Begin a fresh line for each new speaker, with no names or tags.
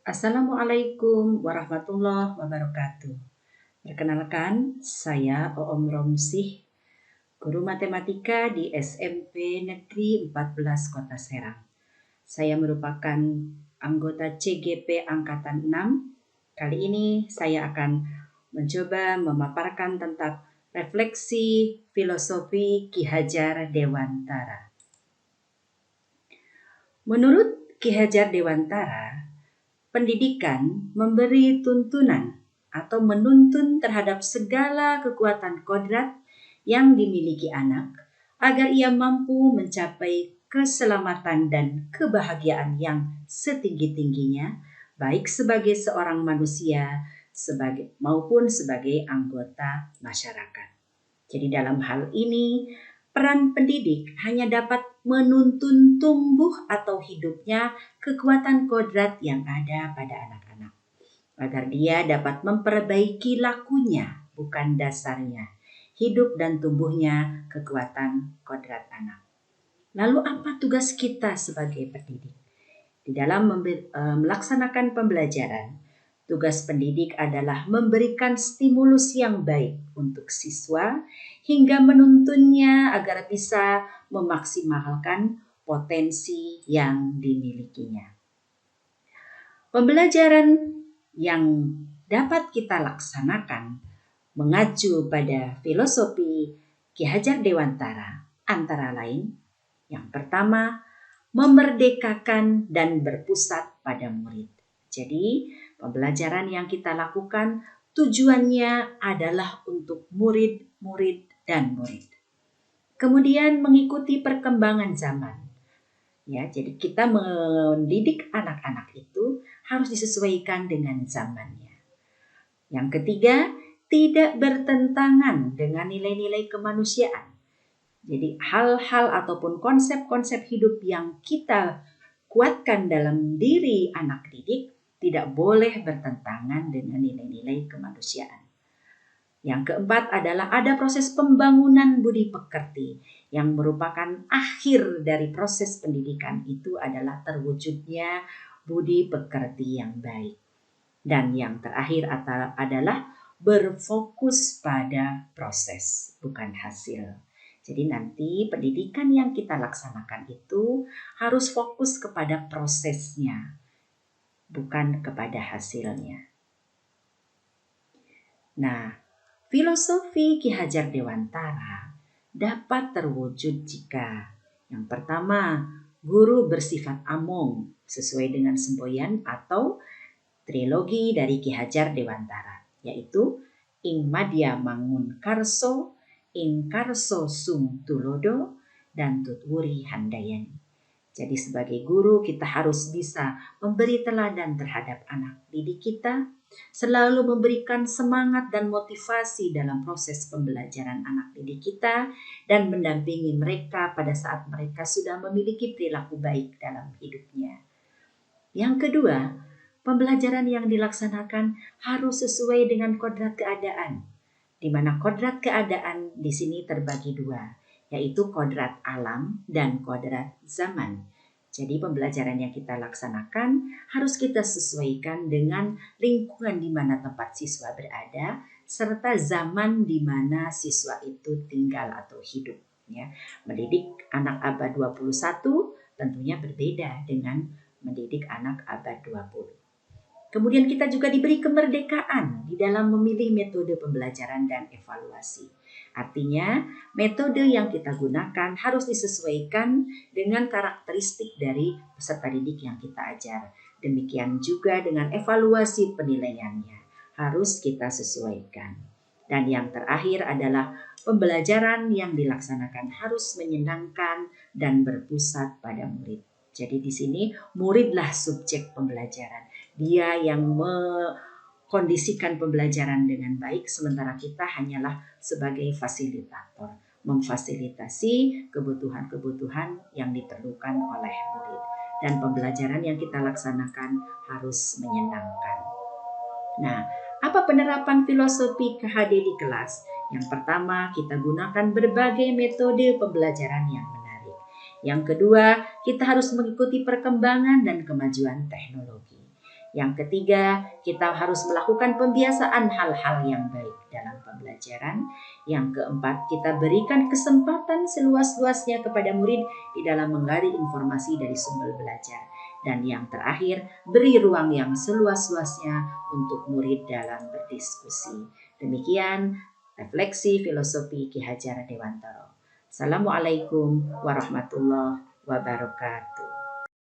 Assalamualaikum warahmatullahi wabarakatuh. Perkenalkan, saya Oom Romsih, guru matematika di SMP Negeri 14 Kota Serang. Saya merupakan anggota CGP Angkatan 6. Kali ini saya akan mencoba memaparkan tentang refleksi filosofi Ki Hajar Dewantara. Menurut Ki Hajar Dewantara, pendidikan memberi tuntunan atau menuntun terhadap segala kekuatan kodrat yang dimiliki anak agar ia mampu mencapai keselamatan dan kebahagiaan yang setinggi-tingginya, baik sebagai seorang manusia maupun sebagai anggota masyarakat. Jadi dalam hal ini, peran pendidik hanya dapat menuntun tumbuh atau hidupnya kekuatan kodrat yang ada pada anak-anak, agar dia dapat memperbaiki lakunya, bukan dasarnya, hidup dan tumbuhnya kekuatan kodrat anak. Lalu apa tugas kita sebagai pendidik? Di dalam melaksanakan pembelajaran, tugas pendidik adalah memberikan stimulus yang baik untuk siswa hingga menuntunnya agar bisa memaksimalkan potensi yang dimilikinya. Pembelajaran yang dapat kita laksanakan mengacu pada filosofi Ki Hajar Dewantara antara lain, yang pertama, memerdekakan dan berpusat pada murid. Jadi, pembelajaran yang kita lakukan tujuannya adalah untuk murid-murid dan murid. Kemudian mengikuti perkembangan zaman. Ya, jadi kita mendidik anak-anak itu harus disesuaikan dengan zamannya. Yang ketiga, tidak bertentangan dengan nilai-nilai kemanusiaan. Jadi hal-hal ataupun konsep-konsep hidup yang kita kuatkan dalam diri anak didik tidak boleh bertentangan dengan nilai-nilai kemanusiaan. Yang keempat adalah ada proses pembangunan budi pekerti yang merupakan akhir dari proses pendidikan itu adalah terwujudnya budi pekerti yang baik. Dan yang terakhir adalah berfokus pada proses, bukan hasil. Jadi nanti pendidikan yang kita laksanakan itu harus fokus kepada prosesnya, bukan kepada hasilnya. Nah, filosofi Ki Hajar Dewantara dapat terwujud jika yang pertama, guru bersifat among sesuai dengan semboyan atau trilogi dari Ki Hajar Dewantara, yaitu Ing Madya Mangun Karso, Ing Karso Sung Tulodo, dan Tutwuri Handayani. Jadi sebagai guru kita harus bisa memberi teladan terhadap anak didik kita, selalu memberikan semangat dan motivasi dalam proses pembelajaran anak didik kita, dan mendampingi mereka pada saat mereka sudah memiliki perilaku baik dalam hidupnya. Yang kedua, pembelajaran yang dilaksanakan harus sesuai dengan kodrat keadaan, di mana kodrat keadaan di sini terbagi dua, yaitu kodrat alam dan kodrat zaman. Jadi pembelajaran yang kita laksanakan harus kita sesuaikan dengan lingkungan di mana tempat siswa berada, serta zaman di mana siswa itu tinggal atau hidup. Ya. Mendidik anak abad 21 tentunya berbeda dengan mendidik anak abad 20. Kemudian kita juga diberi kemerdekaan di dalam memilih metode pembelajaran dan evaluasi. Artinya, metode yang kita gunakan harus disesuaikan dengan karakteristik dari peserta didik yang kita ajar. Demikian juga dengan evaluasi penilaiannya harus kita sesuaikan. Dan yang terakhir adalah pembelajaran yang dilaksanakan harus menyenangkan dan berpusat pada murid. Jadi di sini muridlah subjek pembelajaran. Dia yang mengkondisikan pembelajaran dengan baik, sementara kita hanyalah sebagai fasilitator, memfasilitasi kebutuhan-kebutuhan yang diperlukan oleh murid. Dan pembelajaran yang kita laksanakan harus menyenangkan. Nah, apa penerapan filosofi KHD di kelas? Yang pertama, kita gunakan berbagai metode pembelajaran yang menarik. Yang kedua, kita harus mengikuti perkembangan dan kemajuan teknologi. Yang ketiga, kita harus melakukan pembiasaan hal-hal yang baik dalam pembelajaran. Yang keempat, kita berikan kesempatan seluas-luasnya kepada murid di dalam menggali informasi dari sumber belajar. Dan yang terakhir, beri ruang yang seluas-luasnya untuk murid dalam berdiskusi. Demikian refleksi filosofi Ki Hajar Dewantara. Assalamualaikum warahmatullahi wabarakatuh.